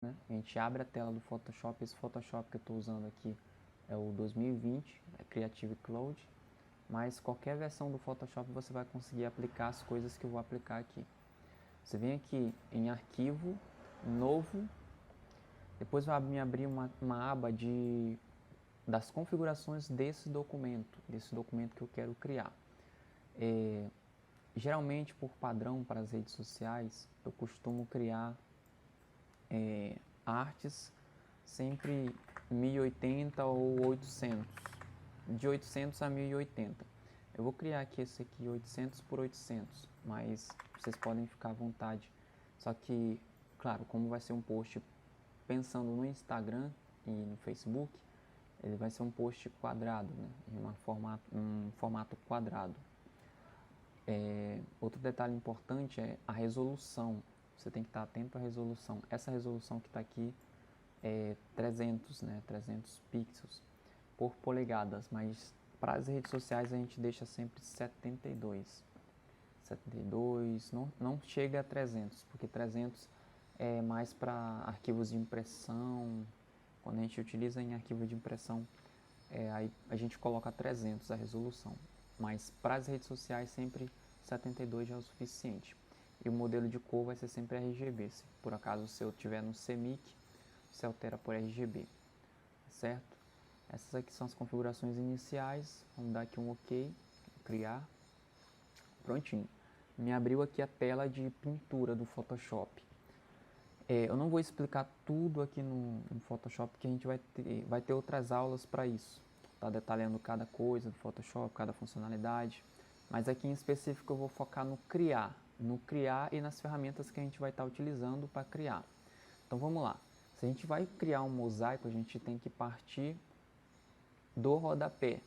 né? A gente abre a tela do Photoshop. Esse Photoshop que eu estou usando aqui é o 2020, é Creative Cloud, mas qualquer versão do Photoshop você vai conseguir aplicar as coisas que eu vou aplicar aqui. Você vem aqui em Arquivo, Novo, depois vai me abrir uma aba das configurações desse documento que eu quero criar. Geralmente, por padrão para as redes sociais, eu costumo criar artes sempre 1080 ou 800, de 800 a 1080. Eu vou criar aqui esse aqui 800 por 800, mas vocês podem ficar à vontade. Só que, claro, como vai ser um post pensando no Instagram e no Facebook, ele vai ser um post quadrado, né? Um formato quadrado. Outro detalhe importante é a resolução. Você tem que estar atento à resolução. Essa resolução que está aqui é 300, né? 300 pixels por polegadas, mas para as redes sociais a gente deixa sempre 72. 72, não chega a 300, porque 300 é mais para arquivos de impressão. Quando a gente utiliza em arquivo de impressão, aí a gente coloca 300 a resolução, mas para as redes sociais sempre 72 já é o suficiente. E o modelo de cor vai ser sempre RGB. Se por acaso o seu tiver no CMYK, você altera por RGB, certo? Essas aqui são as configurações iniciais. Vamos dar aqui um OK, criar. Prontinho. Me abriu aqui a tela de pintura do Photoshop. Eu não vou explicar tudo aqui no Photoshop, porque a gente vai ter outras aulas para isso. Tá detalhando cada coisa do Photoshop, cada funcionalidade. Mas aqui em específico eu vou focar no criar e nas ferramentas que a gente vai estar utilizando para criar. Então vamos lá. Se a gente vai criar um mosaico, a gente tem que partir do rodapé.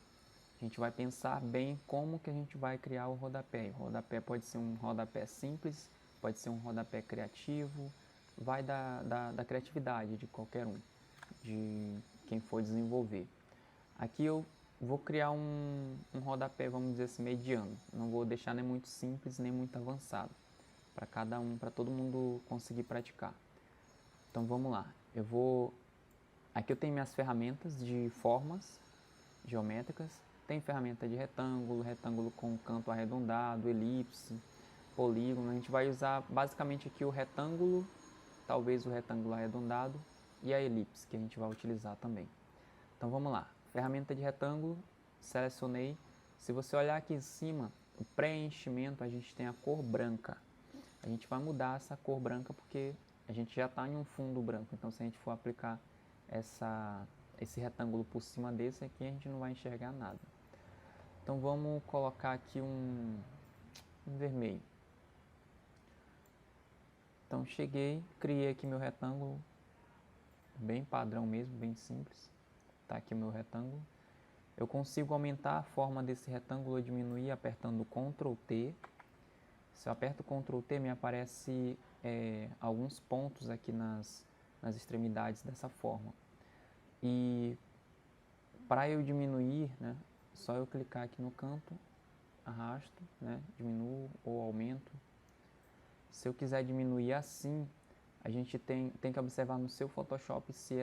A gente vai pensar bem como que a gente vai criar o rodapé. O rodapé pode ser um rodapé simples, pode ser um rodapé criativo, vai da criatividade de qualquer um, de quem for desenvolver. Aqui eu vou criar um rodapé, vamos dizer assim, mediano. Não vou deixar nem muito simples, nem muito avançado, para cada um, para todo mundo conseguir praticar. Então vamos lá. Aqui eu tenho minhas ferramentas de formas geométricas. Tem ferramenta de retângulo com canto arredondado, elipse, polígono. A gente vai usar basicamente aqui o retângulo, talvez o retângulo arredondado e a elipse, que a gente vai utilizar também. Então vamos lá. Ferramenta de retângulo, selecionei. Se você olhar aqui em cima, o preenchimento, a gente tem a cor branca. A gente vai mudar essa cor branca porque a gente já está em um fundo branco. Então se a gente for aplicar esse retângulo por cima desse aqui, a gente não vai enxergar nada. Então vamos colocar aqui um vermelho. Então cheguei, criei aqui meu retângulo, bem padrão mesmo, bem simples. Tá aqui o meu retângulo. Eu consigo aumentar a forma desse retângulo ou diminuir apertando Ctrl T. Se eu aperto Ctrl T, me aparece alguns pontos aqui nas extremidades dessa forma. E para eu diminuir, né, só eu clicar aqui no canto, arrasto, né, diminuo ou aumento. Se eu quiser diminuir assim, a gente tem que observar no seu Photoshop se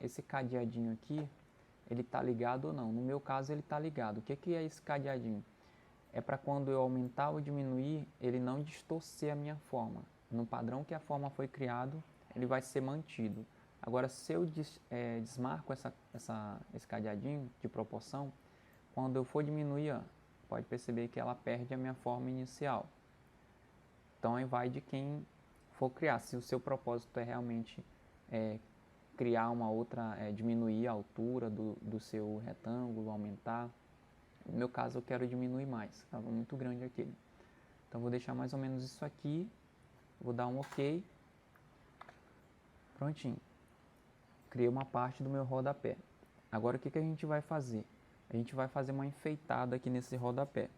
esse cadeadinho aqui, ele está ligado ou não. No meu caso, ele está ligado. O que é esse cadeadinho? É para quando eu aumentar ou diminuir, ele não distorcer a minha forma. No padrão que a forma foi criado, ele vai ser mantido. Agora, se eu desmarco esse cadeadinho de proporção, quando eu for diminuir, ó, pode perceber que ela perde a minha forma inicial. Então, aí vai de quem for criar. Se o seu propósito é realmente criar uma outra, diminuir a altura do seu retângulo, aumentar. No meu caso, eu quero diminuir mais. Estava muito grande aquele. Então, vou deixar mais ou menos isso aqui. Vou dar um OK. Prontinho. Criei uma parte do meu rodapé. Agora, o que a gente vai fazer? A gente vai fazer uma enfeitada aqui nesse rodapé.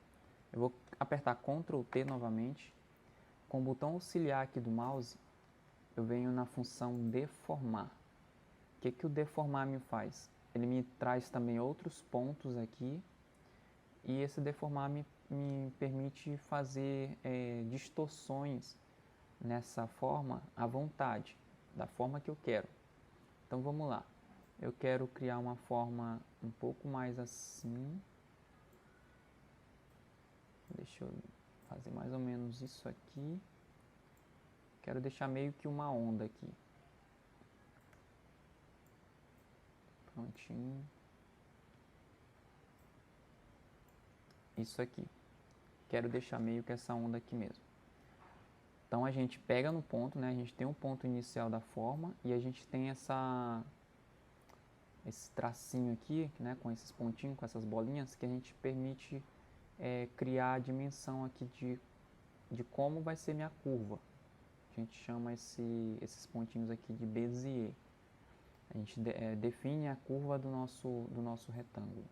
Eu vou apertar Ctrl T novamente. Com o botão auxiliar aqui do mouse, eu venho na função deformar. O que o deformar me faz? Ele me traz também outros pontos aqui. E esse deformar me permite fazer distorções nessa forma à vontade. da forma que eu quero. Então vamos lá. Eu quero criar uma forma um pouco mais assim. Deixa eu fazer mais ou menos isso aqui. Quero deixar meio que uma onda aqui. Prontinho. Isso aqui. Quero deixar meio que essa onda aqui mesmo. Então a gente pega no ponto, né? A gente tem um ponto inicial da forma e a gente tem esse tracinho aqui, né? Com esses pontinhos, com essas bolinhas, que a gente permite criar a dimensão aqui de como vai ser minha curva. A gente chama esses pontinhos aqui de Bézier. A gente define a curva do nosso retângulo.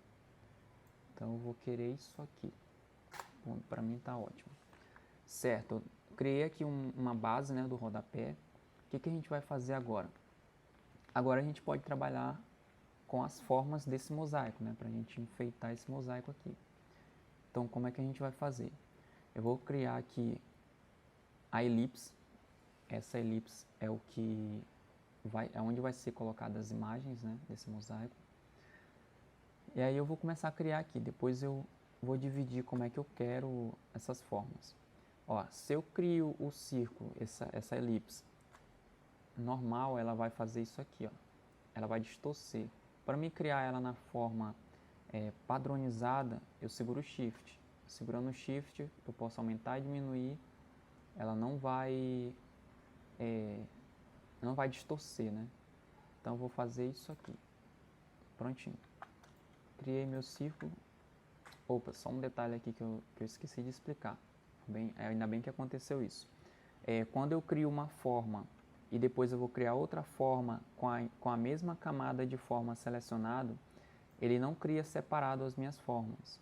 Então eu vou querer isso aqui. Para mim tá ótimo. Certo, eu criei aqui uma base, né, do rodapé. O que a gente vai fazer agora? Agora a gente pode trabalhar com as formas desse mosaico, né, para a gente enfeitar esse mosaico aqui. Então como é que a gente vai fazer? Eu vou criar aqui a elipse. Essa elipse é o que é onde vai ser colocadas as imagens, né, desse mosaico. E aí eu vou começar a criar aqui, depois eu vou dividir como é que eu quero essas formas. Ó, se eu crio o círculo, essa elipse normal, ela vai fazer isso aqui, ó. Ela vai distorcer. Para mim criar ela na forma padronizada, eu seguro o Shift. Segurando o Shift, eu posso aumentar e diminuir. Ela não vai distorcer, né? Então eu vou fazer isso aqui. Prontinho. Criei meu círculo. Opa, só um detalhe aqui que eu esqueci de explicar. Ainda bem que aconteceu isso. Quando eu crio uma forma e depois eu vou criar outra forma com a mesma camada de forma selecionado, ele não cria separado as minhas formas.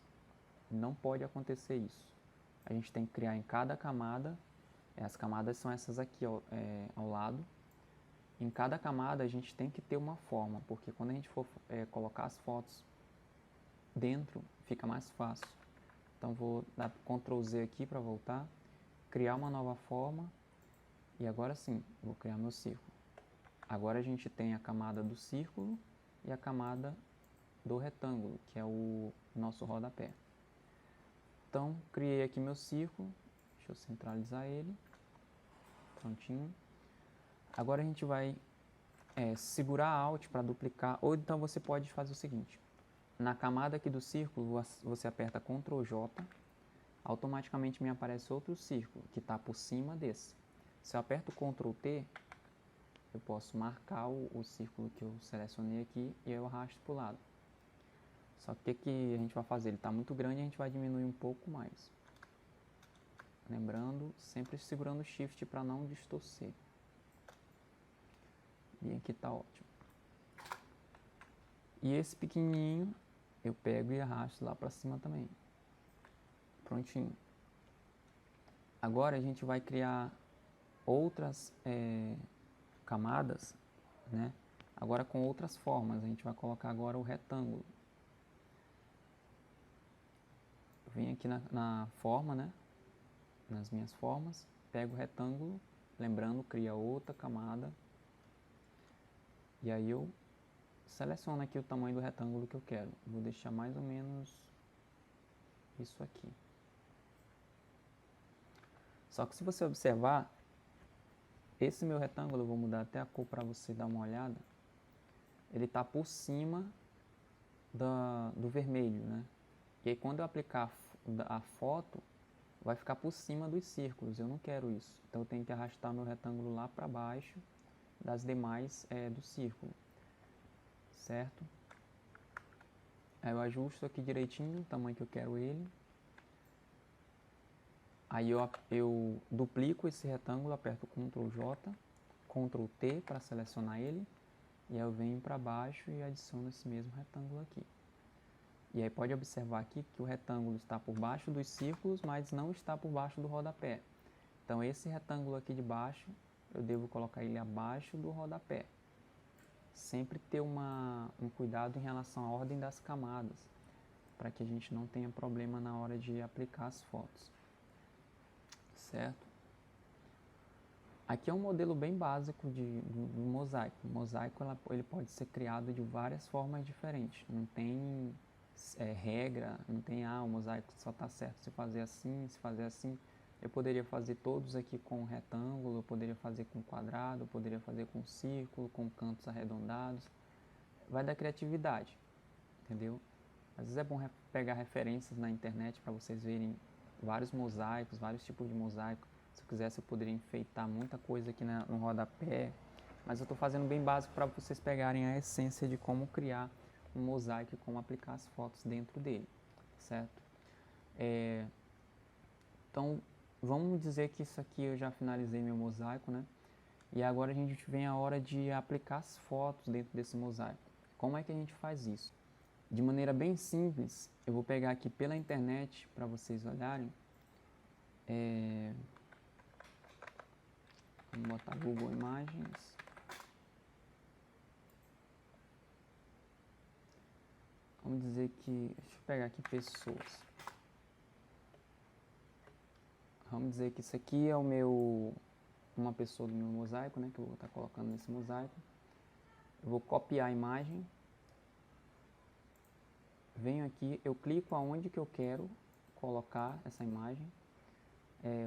Não pode acontecer isso. A gente tem que criar em cada camada. As camadas são essas aqui ao lado. Em cada camada a gente tem que ter uma forma, porque quando a gente for colocar as fotos dentro, fica mais fácil. Então vou dar Ctrl Z aqui para voltar, criar uma nova forma e agora sim, vou criar meu círculo. Agora a gente tem a camada do círculo e a camada do retângulo, que é o nosso rodapé. Então, criei aqui meu círculo, deixa eu centralizar ele, prontinho. Agora a gente vai segurar Alt para duplicar, ou então você pode fazer o seguinte, na camada aqui do círculo, você aperta Ctrl J, automaticamente me aparece outro círculo, que está por cima desse. Se eu aperto Ctrl T, eu posso marcar o círculo que eu selecionei aqui e eu arrasto para o lado. Só que o que a gente vai fazer? Ele está muito grande e a gente vai diminuir um pouco mais. Lembrando, sempre segurando o Shift para não distorcer. E aqui está ótimo. E esse pequenininho eu pego e arrasto lá para cima também. Prontinho. Agora a gente vai criar outras camadas, né? Agora com outras formas. A gente vai colocar agora o retângulo. Eu venho aqui na forma, né? Nas minhas formas, pego o retângulo, lembrando, cria outra camada. E aí eu seleciono aqui o tamanho do retângulo que eu quero. Vou deixar mais ou menos isso aqui. Só que se você observar, esse meu retângulo, eu vou mudar até a cor para você dar uma olhada, ele está por cima do vermelho, né? E aí quando eu aplicar a foto, vai ficar por cima dos círculos, eu não quero isso. Então eu tenho que arrastar meu retângulo lá para baixo das demais do círculo, certo? Aí eu ajusto aqui direitinho o tamanho que eu quero ele. Aí eu duplico esse retângulo, aperto Ctrl J, Ctrl T para selecionar ele. E aí eu venho para baixo e adiciono esse mesmo retângulo aqui. E aí pode observar aqui que o retângulo está por baixo dos círculos, mas não está por baixo do rodapé. Então esse retângulo aqui de baixo, eu devo colocar ele abaixo do rodapé. Sempre ter um cuidado em relação à ordem das camadas, para que a gente não tenha problema na hora de aplicar as fotos. Certo? Aqui é um modelo bem básico do mosaico. O mosaico ele pode ser criado de várias formas diferentes. Não tem regra, não tem, o mosaico só está certo se fazer assim, se fazer assim. Eu poderia fazer todos aqui com retângulo, eu poderia fazer com quadrado, eu poderia fazer com círculo, com cantos arredondados. Vai da criatividade, entendeu? Às vezes é bom pegar referências na internet para vocês verem vários mosaicos, vários tipos de mosaico. Se eu quisesse, eu poderia enfeitar muita coisa aqui no rodapé. Mas eu estou fazendo bem básico para vocês pegarem a essência de como criar um mosaico e como aplicar as fotos dentro dele, certo? Então, vamos dizer que isso aqui eu já finalizei meu mosaico, né? E agora a gente vem a hora de aplicar as fotos dentro desse mosaico. Como é que a gente faz isso? De maneira bem simples, eu vou pegar aqui pela internet para vocês olharem. Vamos botar Google Imagens. Vamos dizer que... Deixa eu pegar aqui pessoas. Vamos dizer que isso aqui é uma pessoa do meu mosaico, né? Que eu vou estar colocando nesse mosaico. Eu vou copiar a imagem. Venho aqui, eu clico aonde que eu quero colocar essa imagem.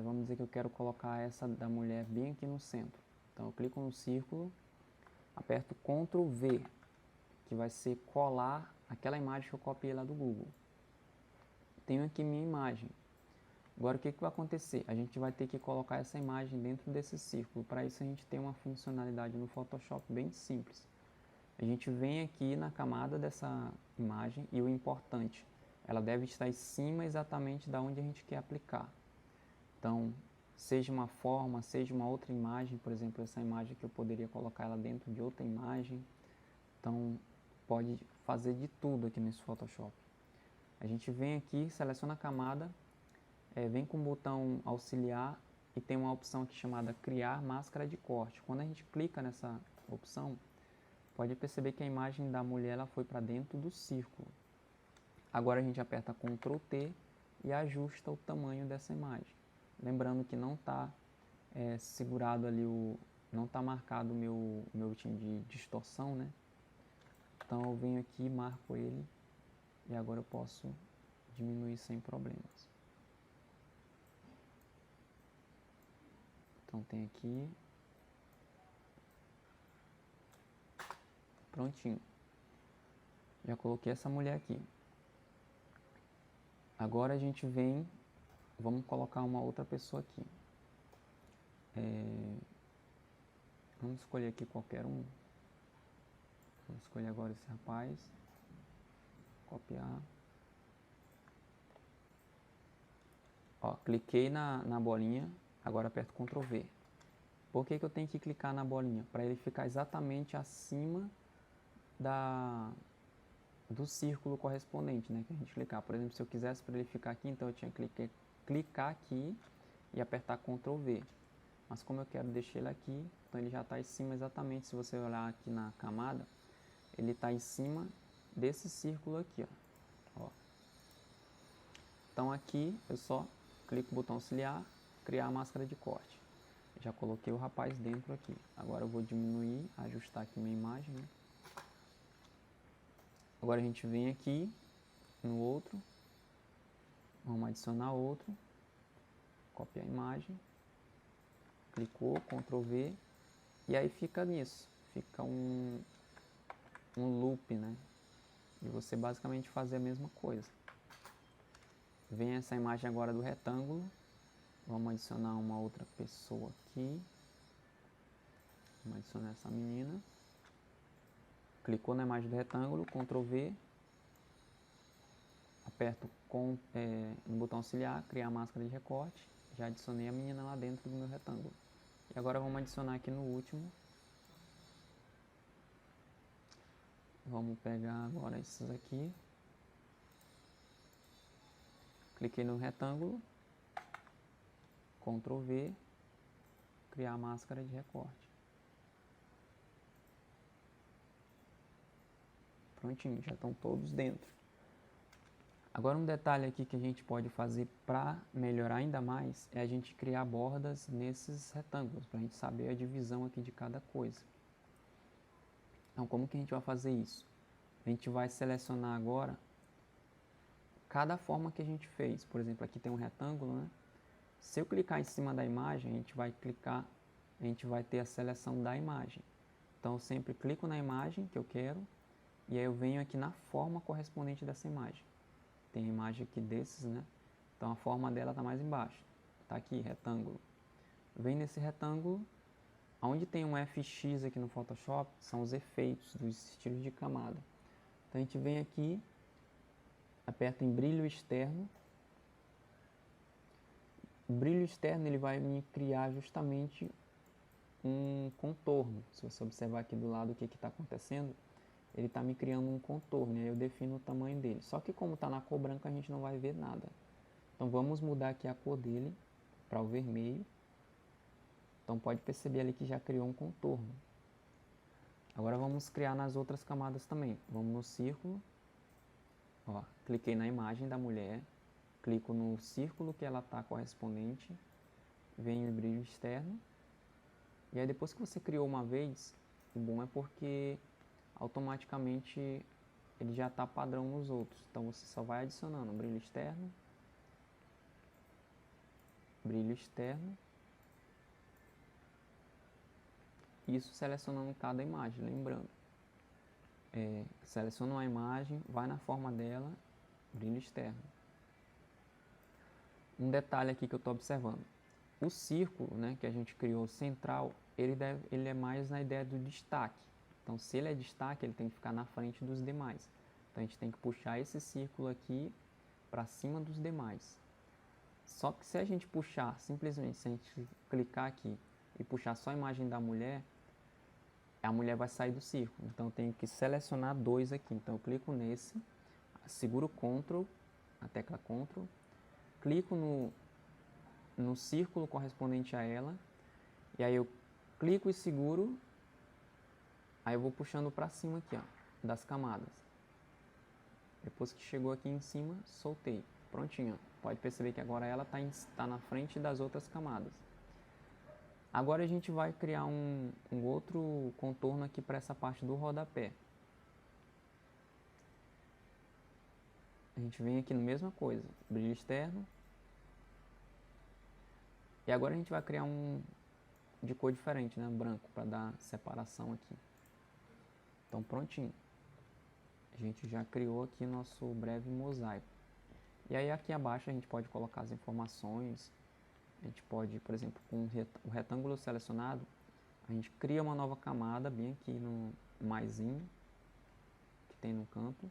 Vamos dizer que eu quero colocar essa da mulher bem aqui no centro. Então eu clico no círculo, aperto Ctrl V, que vai ser colar aquela imagem que eu copiei lá do Google. Tenho aqui minha imagem. Agora o que vai acontecer? A gente vai ter que colocar essa imagem dentro desse círculo. Para isso a gente tem uma funcionalidade no Photoshop bem simples. A gente vem aqui na camada dessa imagem e o importante, ela deve estar em cima exatamente da onde a gente quer aplicar. Então, seja uma forma, seja uma outra imagem, por exemplo, essa imagem que eu poderia colocar ela dentro de outra imagem. Então, pode fazer de tudo aqui nesse Photoshop. A gente vem aqui, seleciona a camada, vem com o botão auxiliar e tem uma opção aqui chamada criar máscara de corte. Quando a gente clica nessa opção, pode perceber que a imagem da mulher ela foi para dentro do círculo. Agora a gente aperta Ctrl T e ajusta o tamanho dessa imagem. Lembrando que não está segurado ali, não está marcado o meu item de distorção, né? Então eu venho aqui, marco ele e agora eu posso diminuir sem problemas. Então tem aqui. Prontinho. Já coloquei essa mulher aqui. Agora a gente vem, vamos colocar uma outra pessoa aqui. Vamos escolher aqui qualquer um. Vamos escolher agora esse rapaz. Copiar. Ó, cliquei na bolinha, agora aperto Ctrl V. Por que eu tenho que clicar na bolinha? Para ele ficar exatamente acima do círculo correspondente, né, que a gente clicar. Por exemplo, se eu quisesse para ele ficar aqui, então eu tinha que clicar aqui e apertar Ctrl V. Mas como eu quero deixar ele aqui, então ele já está em cima exatamente, se você olhar aqui na camada, ele está em cima desse círculo aqui, ó. Então aqui eu só clico no botão auxiliar, criar a máscara de corte. Já coloquei o rapaz dentro aqui. Agora eu vou diminuir, ajustar aqui minha imagem, né? Agora a gente vem aqui no outro, vamos adicionar outro, copiar a imagem, clicou, Ctrl V, e aí fica nisso, fica um loop, né? E você basicamente fazer a mesma coisa. Vem essa imagem agora do retângulo, vamos adicionar uma outra pessoa aqui, vamos adicionar essa menina. Clicou na imagem do retângulo, Ctrl V, aperto no botão auxiliar, criar máscara de recorte, já adicionei a menina lá dentro do meu retângulo. E agora vamos adicionar aqui no último. Vamos pegar agora esses aqui. Cliquei no retângulo, Ctrl V, criar máscara de recorte. Prontinho, já estão todos dentro. Agora um detalhe aqui que a gente pode fazer para melhorar ainda mais é a gente criar bordas nesses retângulos, para a gente saber a divisão aqui de cada coisa. Então como que a gente vai fazer isso? A gente vai selecionar agora cada forma que a gente fez. Por exemplo, aqui tem um retângulo, né? Se eu clicar em cima da imagem, a gente vai ter a seleção da imagem. Então eu sempre clico na imagem que eu quero e aí eu venho aqui na forma correspondente dessa imagem. Tem a imagem aqui desses, né? Então a forma dela está mais embaixo. Está aqui, retângulo. Vem nesse retângulo, onde tem um FX aqui no Photoshop, são os efeitos dos estilos de camada. Então a gente vem aqui, aperta em brilho externo. O brilho externo ele vai me criar justamente um contorno. Se você observar aqui do lado o que está acontecendo, ele está me criando um contorno, e aí eu defino o tamanho dele. Só que como está na cor branca, a gente não vai ver nada. Então vamos mudar aqui a cor dele para o vermelho. Então pode perceber ali que já criou um contorno. Agora vamos criar nas outras camadas também. Vamos no círculo. Ó, cliquei na imagem da mulher. Clico no círculo que ela está correspondente. Venho em brilho externo. E aí depois que você criou uma vez, o bom é porque automaticamente ele já está padrão nos outros. Então você só vai adicionando brilho externo, isso selecionando cada imagem, lembrando. Seleciona uma imagem, vai na forma dela, brilho externo. Um detalhe aqui que eu estou observando. O círculo, né, que a gente criou central, ele é mais na ideia do destaque. Então, se ele é destaque, ele tem que ficar na frente dos demais. Então, a gente tem que puxar esse círculo aqui para cima dos demais. Só que se a gente puxar, simplesmente, se a gente clicar aqui e puxar só a imagem da mulher, a mulher vai sair do círculo. Então, eu tenho que selecionar dois aqui. Então, eu clico nesse, seguro o Ctrl, a tecla Ctrl, clico no círculo correspondente a ela, e aí eu clico e seguro, aí eu vou puxando para cima aqui, ó, das camadas. Depois que chegou aqui em cima, soltei. Prontinho. Pode perceber que agora ela está na frente das outras camadas. Agora a gente vai criar um outro contorno aqui para essa parte do rodapé. A gente vem aqui na mesma coisa, brilho externo. E agora a gente vai criar um de cor diferente, né, branco, para dar separação aqui. Então prontinho. A gente já criou aqui nosso breve mosaico. E aí aqui abaixo a gente pode colocar as informações. A gente pode, por exemplo, com o retângulo selecionado, a gente cria uma nova camada bem aqui no maisinho que tem no campo.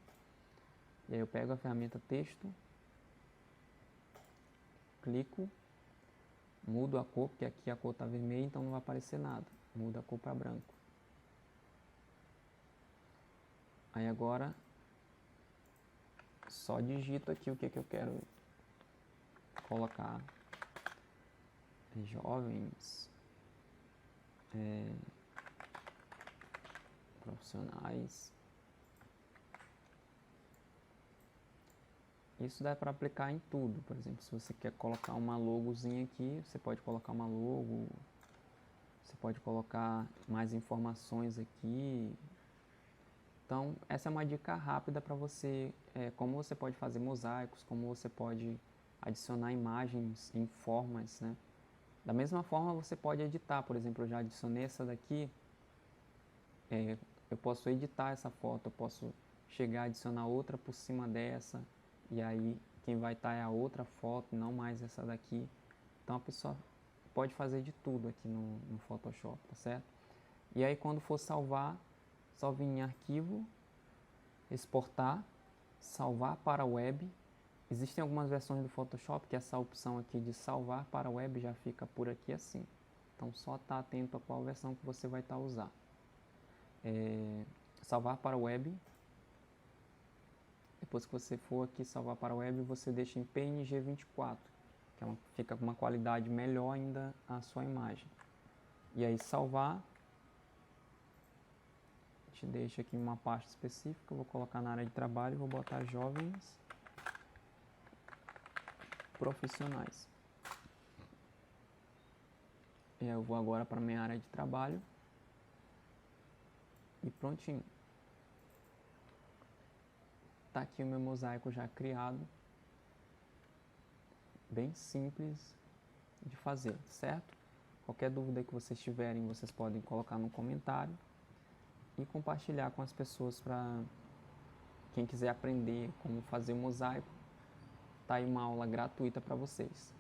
E aí eu pego a ferramenta texto, clico, mudo a cor, porque aqui a cor está vermelha, então não vai aparecer nada. Mudo a cor para branco. Aí agora só digito aqui o que eu quero colocar. Jovens, profissionais. Isso dá para aplicar em tudo. Por exemplo, se você quer colocar uma logozinha aqui, você pode colocar uma logo. Você pode colocar mais informações aqui. Então, essa é uma dica rápida para você, como você pode fazer mosaicos, como você pode adicionar imagens em formas, né? Da mesma forma, você pode editar. Por exemplo, eu já adicionei essa daqui. Eu posso editar essa foto, eu posso chegar a adicionar outra por cima dessa. E aí, quem vai estar é a outra foto, não mais essa daqui. Então, a pessoa pode fazer de tudo aqui no Photoshop, tá certo? E aí, quando for salvar, só vir em arquivo, exportar, salvar para web. Existem algumas versões do Photoshop que essa opção aqui de salvar para web já fica por aqui assim. Então só está atento a qual versão que você vai estar usando. Salvar para web. Depois que você for aqui salvar para web, você deixa em PNG 24, que fica com uma qualidade melhor ainda a sua imagem. E aí salvar. A gente deixa aqui uma pasta específica, eu vou colocar na área de trabalho, vou botar jovens. profissionais. Eu vou agora para a minha área de trabalho e prontinho. Tá aqui o meu mosaico já criado, bem simples de fazer, certo? Qualquer dúvida que vocês tiverem, vocês podem colocar no comentário e compartilhar com as pessoas para quem quiser aprender como fazer o mosaico. Tá aí uma aula gratuita para vocês.